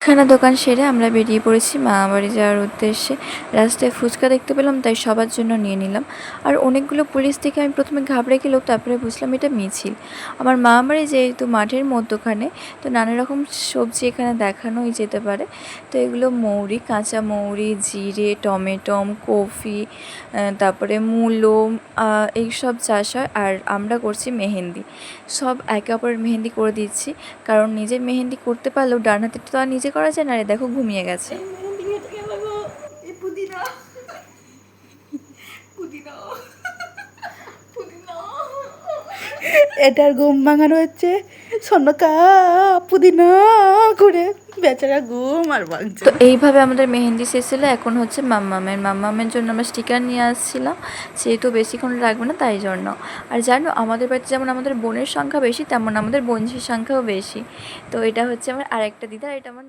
মুদিখানা দোকান সেরে আমরা বেরিয়ে পড়েছি মামাবাড়ি যাওয়ার উদ্দেশ্যে। রাস্তায় ফুচকা দেখতে পেলাম, তাই সবার জন্য নিয়ে নিলাম। আর অনেকগুলো পুলিশ দেখে আমি প্রথমে ঘাবড়ে গেলেও তারপরে বুঝলাম এটা মিছিল। আমার মামাবাড়ি যেহেতু মাঠের মধ্যখানে, তো নানা রকম সবজি এখানে দেখানোই যেতে পারে। তো এগুলো মৌরি, কাঁচা মৌরি, জিরে, টমেটম, কফি, তারপরে মূলো, এইসব চাষ হয়। আর আমরা করছি মেহেন্দি, সব একে অপরের মেহেন্দি করে দিচ্ছি, কারণ নিজের মেহেন্দি করতে পারলেও ডান হাতে তো আর নিজে করা যায় না। রে দেখো ঘুমিয়ে গেছে। এটার ঘুম ভাঙানো হচ্ছে সন্নকা পুদিনা করে, বেচারা ঘুম আর ভাঙছে। তো এইভাবে আমাদের মেহেন্দি শেষ ছিল। এখন হচ্ছে মাম্মামের জন্য আমরা স্টিকার নিয়ে আসছিলাম, যেহেতু বেশিক্ষণ রাখবে না তাই জন্য। আর জানো, আমাদের বাড়িতে যেমন আমাদের বোনের সংখ্যা বেশি, তেমন আমাদের বোনঝির সংখ্যাও বেশি। তো এটা হচ্ছে আমার আরেকটা দিদা, এটা আমার